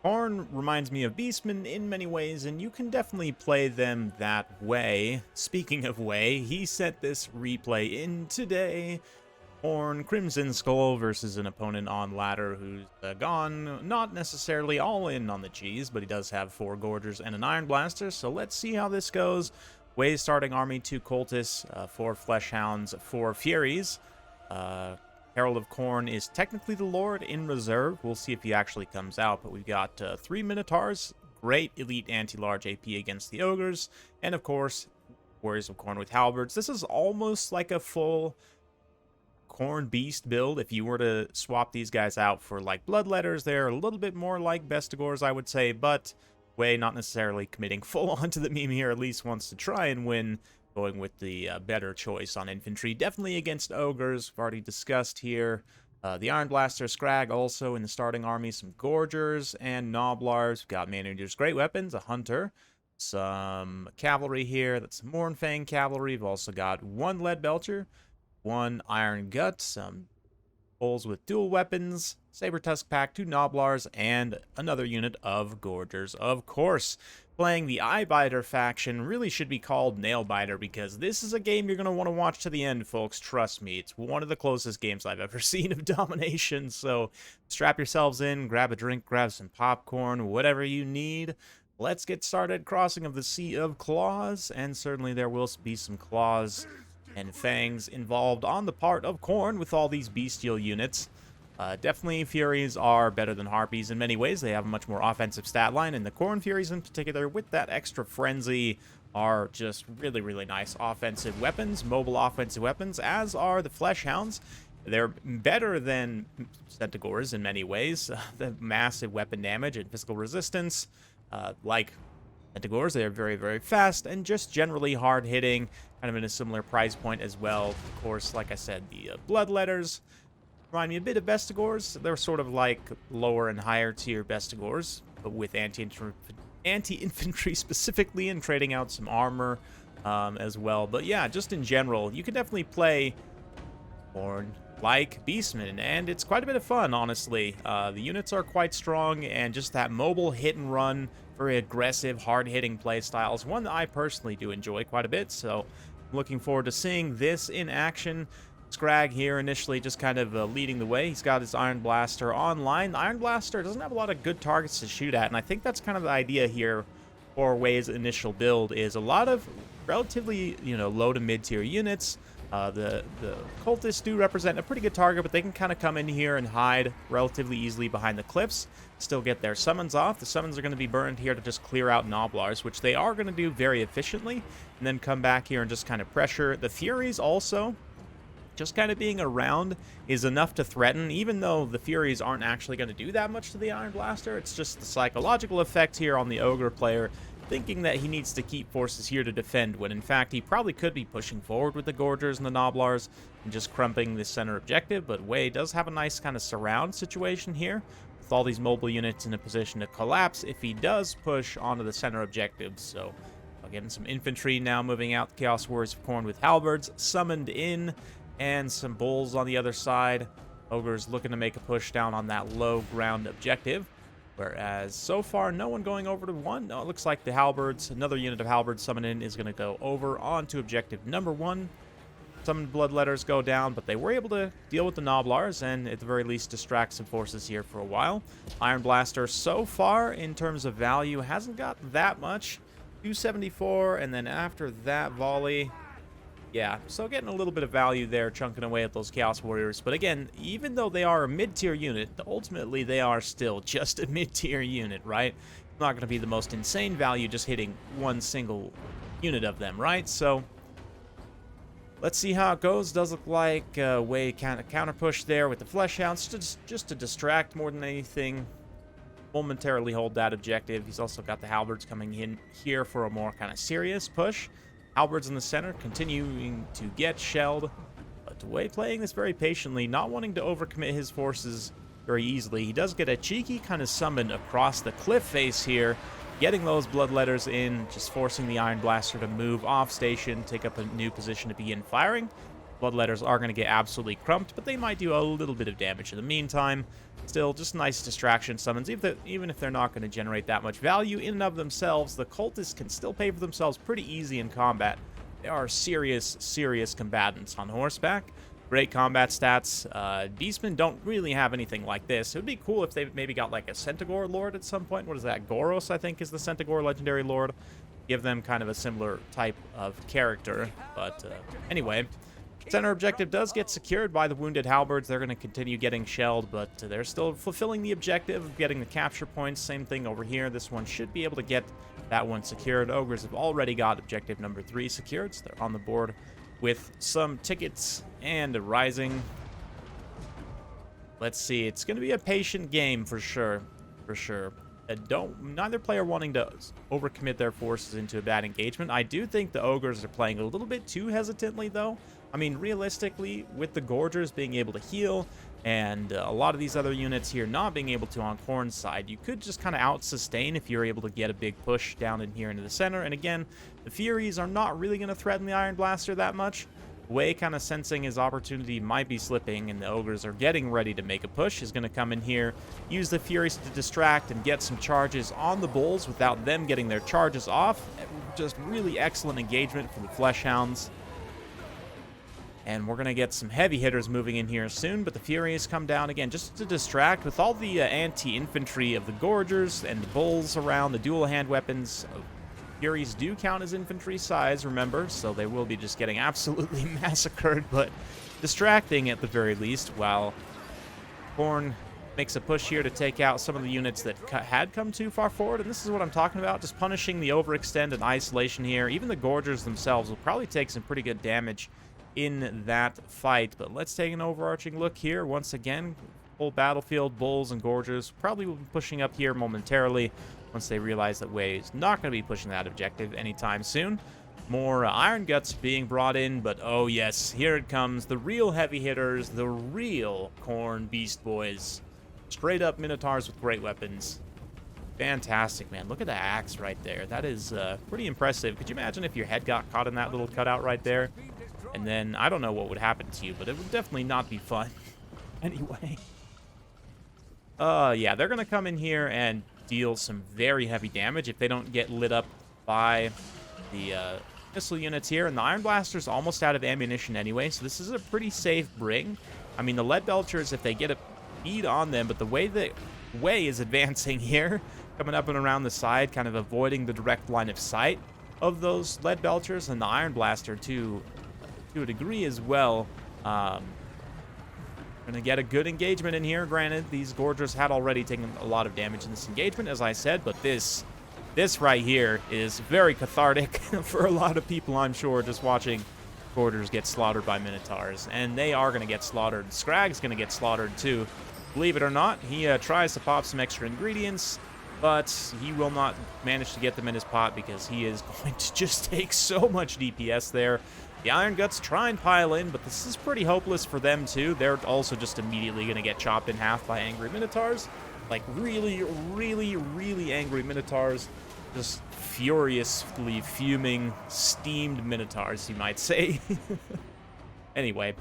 Khorne reminds me of Beastmen in many ways, and you can definitely play them that way. Speaking of way, he sent this replay in today. Khorne Crimson Skull versus an opponent on ladder who's gone not necessarily all in on the cheese, but he does have 4 Gorgers and an Iron Blaster, so let's see how this goes. Way starting army, 2 Cultists, 4 Fleshhounds, 4 Furies. Herald of Khorne is technically the Lord in reserve. We'll see if he actually comes out, but we've got 3 Minotaurs, great elite anti-large AP against the Ogres, and of course, Warriors of Khorne with Halberds. This is almost like a full Khorne Beast build. If you were to swap these guys out for like Bloodletters, they're a little bit more like Bestigors, I would say, but Way not necessarily committing full on to the meme here, at least wants to try and win, going with the better choice on infantry. Definitely against Ogres, we've already discussed here. The Iron Blaster, Scrag also in the starting army, some Gorgers and Noblars. We've got Minotaurs, great weapons, a Hunter, some Cavalry here, that's some Mournfang Cavalry. We've also got 1 Lead Belcher, 1 Iron Gut, some Bulls with dual weapons, Saber Tusk Pack, 2 Noblars, and another unit of Gorgers, of course. Playing the Eyebiter faction really should be called Nailbiter, because this is a game you're going to want to watch to the end, folks. Trust me, it's one of the closest games I've ever seen of Domination, so strap yourselves in, grab a drink, grab some popcorn, whatever you need. Let's get started. Crossing of the Sea of Claws, and certainly there will be some claws and fangs involved on the part of Khorne with all these bestial units. Definitely Furies are better than Harpies in many ways. They have a much more offensive stat line, and the Khorne Furies in particular, with that extra frenzy, are just really, really nice offensive weapons, mobile offensive weapons, as are the Fleshhounds. They're better than Centaurs in many ways. The massive weapon damage and physical resistance, like Centaurs, they're very, very fast and just generally hard-hitting, kind of in a similar price point as well. Of course, like I said, the Bloodletters remind me a bit of Bestigors. They're sort of like lower and higher tier Bestigors, but with anti-infantry specifically, and trading out some armor as well. But yeah, just in general, you can definitely play Khorne like Beastmen, and it's quite a bit of fun, honestly. The units are quite strong, and just that mobile hit and run, very aggressive, hard-hitting play style is one that I personally do enjoy quite a bit, so I'm looking forward to seeing this in action. Scrag here initially just kind of leading the way. He's got his Iron Blaster online. The Iron Blaster doesn't have a lot of good targets to shoot at, and I think that's kind of the idea here for Way's initial build, is a lot of relatively, low to mid-tier units. The Cultists do represent a pretty good target, but they can kind of come in here and hide relatively easily behind the cliffs, still get their summons off. The summons are going to be burned here to just clear out Noblars, which they are going to do very efficiently, and then come back here and just kind of pressure. The Furies also, just kind of being around is enough to threaten, even though the Furies aren't actually going to do that much to the Iron Blaster. It's just the psychological effect here on the Ogre player, thinking that he needs to keep forces here to defend, when in fact he probably could be pushing forward with the Gorgers and the Noblars and just crumping the center objective. But Way does have a nice kind of surround situation here, with all these mobile units in a position to collapse if he does push onto the center objective. So again, some infantry now moving out. The Chaos Warriors of Khorne with halberds summoned in, and some bulls on the other side. Ogres looking to make a push down on that low ground objective, whereas so far no one going over to 1. No, it looks like the halberds, another unit of halberds summoned in, is going to go over onto objective number 1. Some Bloodletters go down, but they were able to deal with the Noblars and at the very least distract some forces here for a while. Iron Blaster so far in terms of value hasn't got that much, 274, and then after that volley, yeah, so getting a little bit of value there, chunking away at those Chaos Warriors. But again, even though they are a mid-tier unit, ultimately they are still just a mid-tier unit, right? It's not going to be the most insane value just hitting one single unit of them, right? So let's see how it goes. Does look like Way kind of counter push there with the Fleshhounds, just to distract more than anything. Momentarily hold that objective. He's also got the Halberds coming in here for a more kind of serious push. Halberds in the center, continuing to get shelled, but Way playing this very patiently, not wanting to overcommit his forces very easily. He does get a cheeky kind of summon across the cliff face here, getting those Bloodletters in, just forcing the Iron Blaster to move off station, take up a new position to begin firing. Bloodletters are going to get absolutely crumped, but they might do a little bit of damage in the meantime. Still, just nice distraction summons. Even if they're not going to generate that much value in and of themselves, the cultists can still pay for themselves pretty easy in combat. They are serious, serious combatants on horseback. Great combat stats. Beastmen don't really have anything like this. It would be cool if they maybe got like a Centaur Lord at some point. What is that? Goros, I think, is the Centaur Legendary Lord. Give them kind of a similar type of character. But anyway, center objective does get secured by the Wounded Halberds. They're going to continue getting shelled, but they're still fulfilling the objective of getting the capture points. Same thing over here. This one should be able to get that one secured. Ogres have already got objective number 3 secured, so they're on the board with some tickets and a rising. Let's see. It's going to be a patient game for sure. For sure. Neither player wanting to overcommit their forces into a bad engagement. I do think the Ogres are playing a little bit too hesitantly, though. I mean, realistically, with the Gorgers being able to heal and a lot of these other units here not being able to on Khorne's side, you could just kind of out-sustain if you're able to get a big push down in here into the center. And again, the Furies are not really going to threaten the Iron Blaster that much. Way kind of sensing his opportunity might be slipping, and the Ogres are getting ready to make a push. He's going to come in here, use the Furies to distract and get some charges on the Bulls without them getting their charges off. Just really excellent engagement for the Fleshhounds. And we're going to get some heavy hitters moving in here soon, but the Furies come down again just to distract with all the anti-infantry of the Gorgers and the Bulls around. The dual hand weapons Furies do count as infantry size, remember, so they will be just getting absolutely massacred, but distracting at the very least, while Khorne makes a push here to take out some of the units that had come too far forward. And this is what I'm talking about, just punishing the overextend and isolation here. Even the Gorgers themselves will probably take some pretty good damage in that fight. But let's take an overarching look here. Once again, full battlefield, Bulls and Gorgers probably will be pushing up here momentarily once they realize that Wei is not going to be pushing that objective anytime soon. More Iron Guts being brought in, but oh yes, here it comes. The real heavy hitters, the real Khorne Beast Boys. Straight up Minotaurs with great weapons. Fantastic, man. Look at the axe right there. That is pretty impressive. Could you imagine if your head got caught in that little cutout right there? And then, I don't know what would happen to you, but it would definitely not be fun. Anyway. Yeah, they're going to come in here and deal some very heavy damage if they don't get lit up by the missile units here. And the Iron Blaster's almost out of ammunition anyway, so this is a pretty safe bring. I mean, the Lead Belchers, if they get a bead on them, but the way that Wei is advancing here, coming up and around the side, kind of avoiding the direct line of sight of those Lead Belchers, and the Iron Blaster to a degree as well. Going to get a good engagement in here. Granted, these Gorgers had already taken a lot of damage in this engagement, as I said, but this right here is very cathartic for a lot of people, I'm sure, just watching Gorgers get slaughtered by Minotaurs. And they are going to get slaughtered. Scrag's going to get slaughtered too. Believe it or not, he tries to pop some extra ingredients, but he will not manage to get them in his pot because he is going to just take so much DPS there. The Iron Guts try and pile in, but this is pretty hopeless for them too. They're also just immediately going to get chopped in half by angry Minotaurs. Like really, really, really angry Minotaurs. Just furiously fuming, steamed Minotaurs, you might say. Anyway.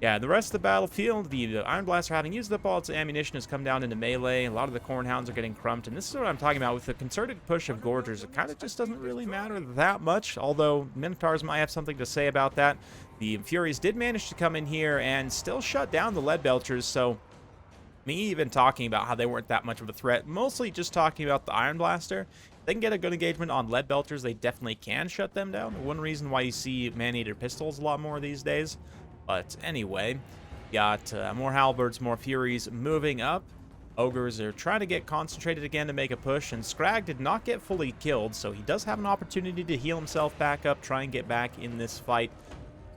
Yeah, the rest of the battlefield, the Iron Blaster, having used up all its ammunition, has come down into melee. A lot of the Khorne Hounds are getting crumped, and this is what I'm talking about. With the concerted push of Gorgers, it kind of just doesn't really matter that much, although Minotaurs might have something to say about that. The Furies did manage to come in here and still shut down the Lead Belchers, so me even talking about how they weren't that much of a threat, mostly just talking about the Iron Blaster. If they can get a good engagement on Lead Belchers, they definitely can shut them down. One reason why you see Man-Eater pistols a lot more these days. But anyway, got more Halberds, more Furies moving up. Ogres are trying to get concentrated again to make a push, and Scrag did not get fully killed, so he does have an opportunity to heal himself back up, try and get back in this fight.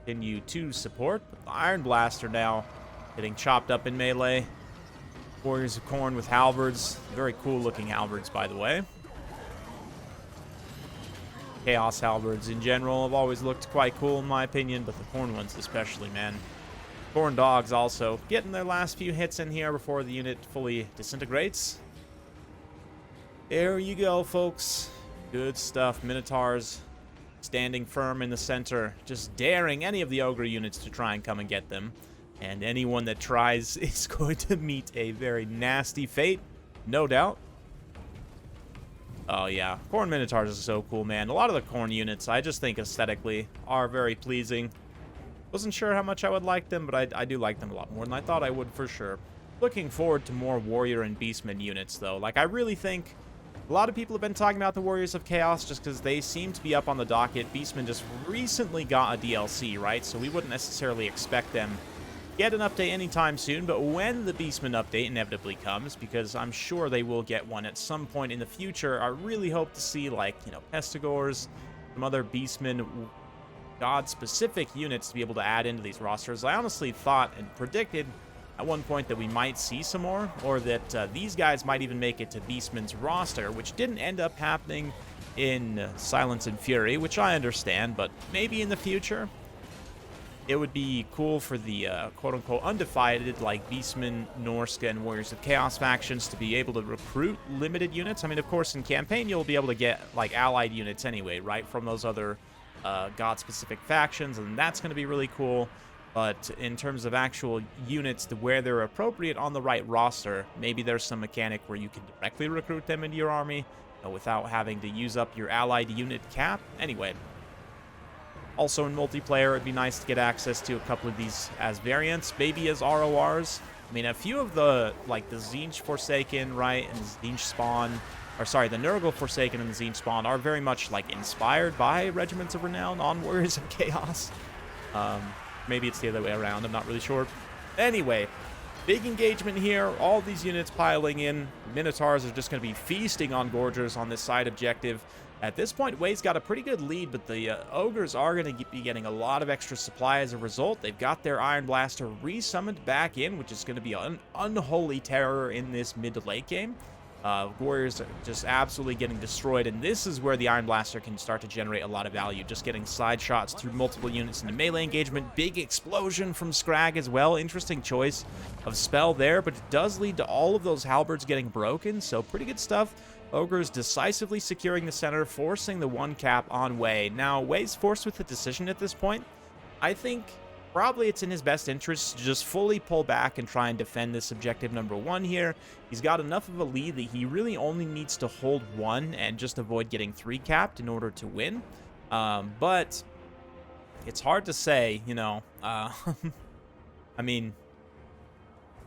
Continue to support. But the Iron Blaster now getting chopped up in melee. Warriors of Khorne with Halberds. Very cool looking Halberds, by the way. Chaos Halberds in general have always looked quite cool in my opinion, but the Khorne ones especially, man. Khorne Dogs also getting their last few hits in here before the unit fully disintegrates. There you go, folks. Good stuff. Minotaurs standing firm in the center, just daring any of the Ogre units to try and come and get them. And anyone that tries is going to meet a very nasty fate, no doubt. Oh yeah, Khorne Minotaurs is so cool, man. A lot of the Khorne units, I just think aesthetically, are very pleasing. Wasn't sure how much I would like them, but I do like them a lot more than I thought I would for sure. Looking forward to more Warrior and Beastman units, though. Like, I really think a lot of people have been talking about the Warriors of Chaos just because they seem to be up on the docket. Beastman just recently got a DLC, right? So we wouldn't necessarily expect them get an update anytime soon, but when the Beastman update inevitably comes, because I'm sure they will get one at some point in the future, I really hope to see, like, you know, Pestigors, some other Beastman god-specific units to be able to add into these rosters. I honestly thought and predicted at one point that we might see some more, or that these guys might even make it to Beastman's roster, which didn't end up happening in Silence and Fury, which I understand, but maybe in the future. It would be cool for the quote-unquote undivided, like Beastman, Norska, and Warriors of Chaos factions to be able to recruit limited units. I mean, of course, in campaign, you'll be able to get, like, allied units anyway, right, from those other god-specific factions, and that's going to be really cool. But in terms of actual units, to where they're appropriate on the right roster, maybe there's some mechanic where you can directly recruit them into your army without having to use up your allied unit cap. Anyway. Also in multiplayer, it'd be nice to get access to a couple of these as variants, maybe as RORs. I mean, a few of the, like, the Tzeentch Forsaken, right, and Tzeentch Spawn, or sorry, the Nurgle Forsaken and the Tzeentch Spawn are very much, like, inspired by Regiments of Renown on Warriors of Chaos. Maybe it's the other way around, I'm not really sure. Anyway, big engagement here, all these units piling in. Minotaurs are just going to be feasting on Gorgers on this side objective. At this point, Wei's got a pretty good lead, but the Ogres are going to be getting a lot of extra supply as a result. They've got their Iron Blaster re-summoned back in, which is going to be an unholy terror in this mid to late game. Warriors are just absolutely getting destroyed, and this is where the Iron Blaster can start to generate a lot of value. Just getting side shots through multiple units into melee engagement. Big explosion from Scrag as well. Interesting choice of spell there, but it does lead to all of those halberds getting broken, so pretty good stuff. Ogres decisively securing the center, forcing the one cap on Wei. Now, Wei's forced with a decision at this point. I think probably it's in his best interest to just fully pull back and try and defend this objective number one here. He's got enough of a lead that he really only needs to hold one and just avoid getting 3 capped in order to win. But it's hard to say, you know. I mean,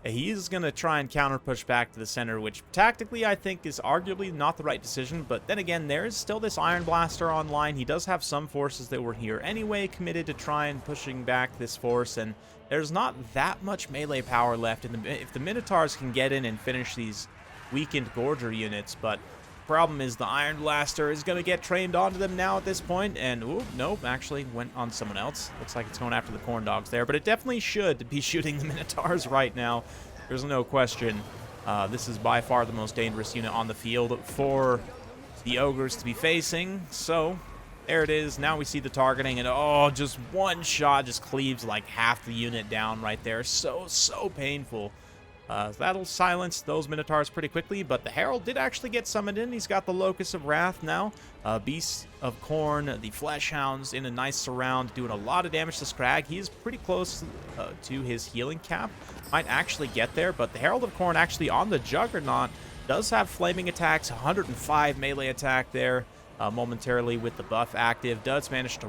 he's going to try and counter push back to the center, which tactically I think is arguably not the right decision. But then again, there is still this Iron Blaster online. He does have some forces that were here anyway, committed to try and pushing back this force. And there's not that much melee power left. If the Minotaurs can get in and finish these weakened Gorger units, but problem is the Iron Blaster is going to get trained onto them now at this point, and ooh, nope, actually went on someone else. Looks like it's going after the Khorne dogs there, but it definitely should be shooting the Minotaurs right now. There's no question. This is by far the most dangerous unit on the field for the Ogres to be facing, so there it is. Now we see the targeting, and oh, just one shot just cleaves like half the unit down right there. So painful. That'll silence those Minotaurs pretty quickly, but the Herald did actually get summoned in. He's got the Locust of Wrath now. Beasts of Khorne, the Flesh Hounds in a nice surround, doing a lot of damage to Scrag. He's pretty close to his healing cap. Might actually get there, but the Herald of Khorne actually on the Juggernaut does have flaming attacks, 105 melee attack there momentarily with the buff active. Does manage to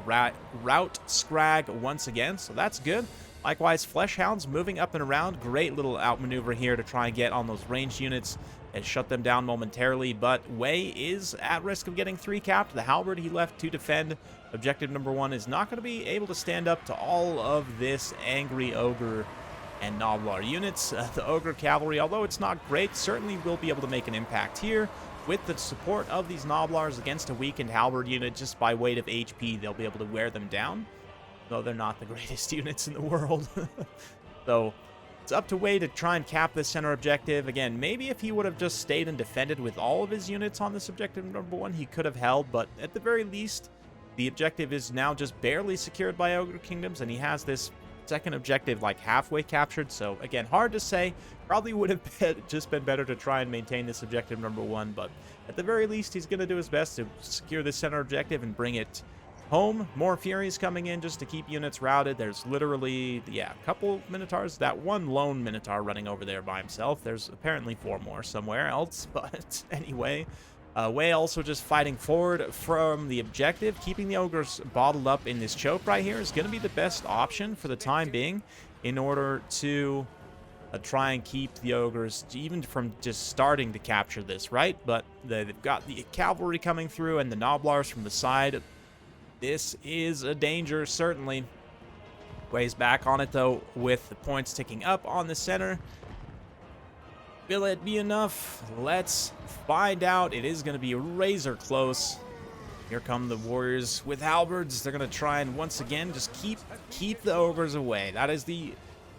rout Scrag once again, so that's good. Likewise, Flesh Hounds moving up and around. Great little outmaneuver here to try and get on those ranged units and shut them down momentarily. But Wei is at risk of getting 3 capped. The Halberd he left to defend objective number 1 is not going to be able to stand up to all of this angry Ogre and Noblar units. The Ogre Cavalry, although it's not great, certainly will be able to make an impact here. With the support of these Noblars against a weakened Halberd unit, just by weight of HP, they'll be able to wear them down. Though they're not the greatest units in the world. So it's up to Wei to try and cap this center objective. Again, maybe if he would have just stayed and defended with all of his units on this objective number 1, he could have held. But at the very least, the objective is now just barely secured by Ogre Kingdoms, and he has this second objective like halfway captured. So again, hard to say. Probably would have just been better to try and maintain this objective number 1. But at the very least, he's going to do his best to secure this center objective and bring it home. More Furies coming in just to keep units routed. There's literally, yeah, a couple Minotaurs. That one lone Minotaur running over there by himself. There's apparently 4 more somewhere else, but anyway. Wei also just fighting forward from the objective. Keeping the Ogres bottled up in this choke right here is going to be the best option for the time being in order to try and keep the Ogres even from just starting to capture this, right? But they've got the cavalry coming through and the Noblars from the side. This is a danger, certainly. Wei's back on it, though, with the points ticking up on the center. Will it be enough? Let's find out. It is going to be razor close. Here come the Warriors with halberds. They're going to try and once again just keep the Ogres away. That is the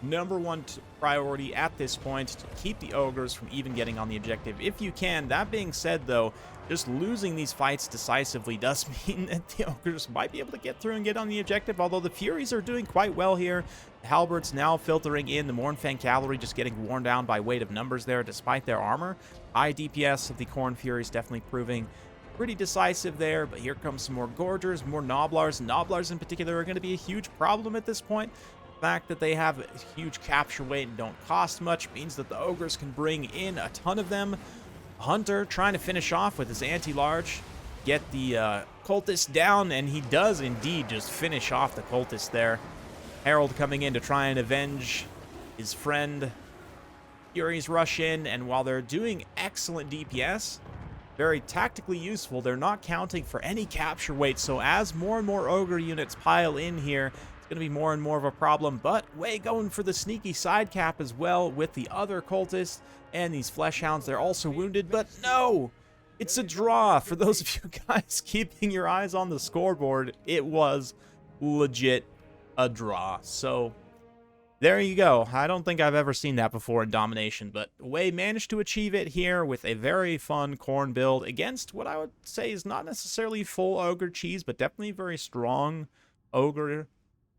#1 priority at this point, to keep the Ogres from even getting on the objective if you can. That being said, though, just losing these fights decisively does mean that the Ogres might be able to get through and get on the objective, although the Furies are doing quite well here. The halberds now filtering in, the Mournfang cavalry just getting worn down by weight of numbers there despite their armor. High DPS of the Khorne Furies definitely proving pretty decisive there, but here comes some more Gorgers, more Noblars. Noblars in particular are going to be a huge problem at this point. The fact that they have a huge capture weight and don't cost much means that the Ogres can bring in a ton of them. Hunter trying to finish off with his anti-large, get the cultist down, and he does indeed just finish off the cultist there. Herald coming in to try and avenge his friend. Furies rush in, and while they're doing excellent DPS, very tactically useful, they're not counting for any capture weight, so as more and more Ogre units pile in here, it's going to be more and more of a problem. But Wei going for the sneaky side cap as well with the other cultists and these flesh hounds. They're also wounded, but no! It's a draw. For those of you guys keeping your eyes on the scoreboard, it was legit a draw. So there you go. I don't think I've ever seen that before in Domination, but Wei managed to achieve it here with a very fun Khorne build against what I would say is not necessarily full Ogre cheese, but definitely very strong Ogre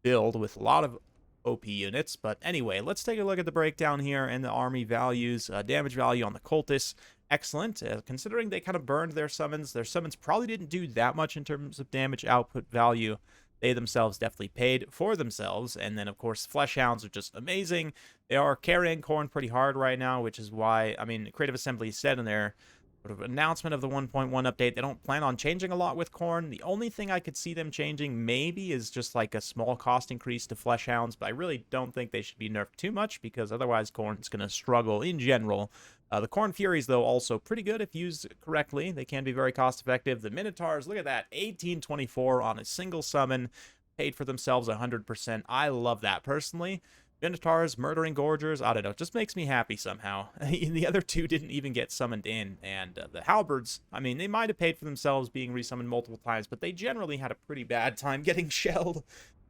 build with a lot of OP units. But anyway, let's take a look at the breakdown here and the army values. Damage value on the cultists, excellent. Considering they kind of burned their summons probably didn't do that much in terms of damage output value. They themselves definitely paid for themselves. And then, of course, Flesh Hounds are just amazing. They are carrying Khorne pretty hard right now, which is why, I mean, Creative Assembly said in their sort of announcement of the 1.1 update, they don't plan on changing a lot with Khorne. The only thing I could see them changing maybe is just like a small cost increase to Flesh Hounds, but I really don't think they should be nerfed too much because otherwise Khorne's going to struggle in general. The Khorne Furies, though, also pretty good if used correctly. They can be very cost-effective. The Minotaurs, look at that, 1824 on a single summon, paid for themselves 100%. I love that, personally. Minotaurs murdering Gorgers, I don't know, it just makes me happy somehow. The other two didn't even get summoned in, and the halberds, I mean, they might have paid for themselves being resummoned multiple times, but they generally had a pretty bad time getting shelled.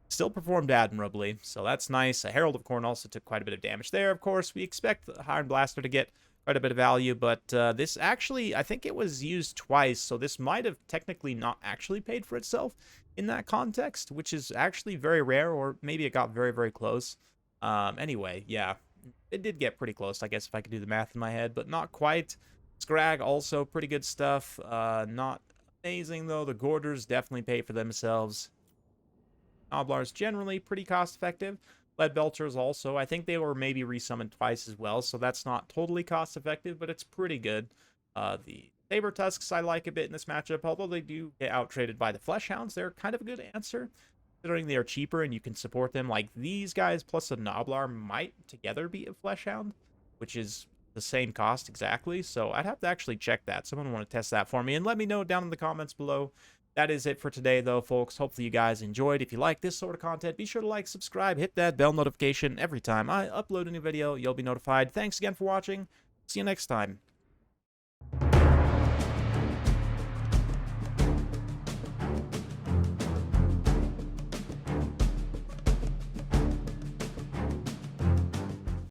Still performed admirably, so that's nice. A Herald of Khorne also took quite a bit of damage there, of course. We expect the Iron Blaster to get quite a bit of value, but this actually, I think it was used twice, so this might have technically not actually paid for itself in that context, which is actually very rare, or maybe it got very, very close. Anyway, yeah, it did get pretty close, I guess, if I could do the math in my head, but not quite. Scrag, also pretty good stuff. Not amazing, though. The Gorgers definitely pay for themselves. Noblars generally pretty cost-effective. Lead Belchers also, I think they were maybe resummoned twice as well, so that's not totally cost-effective, but it's pretty good. The Saber Tusks I like a bit in this matchup, although they do get out-traded by the Flesh Hounds. They're kind of a good answer, considering they are cheaper and you can support them. Like, these guys plus a Noblar might together be a Flesh Hound, which is the same cost exactly, so I'd have to actually check that. Someone want to test that for me, and let me know down in the comments below. That is it for today, though, folks. Hopefully you guys enjoyed. If you like this sort of content, be sure to like, subscribe, hit that bell notification. Every time I upload a new video, you'll be notified. Thanks again for watching. See you next time.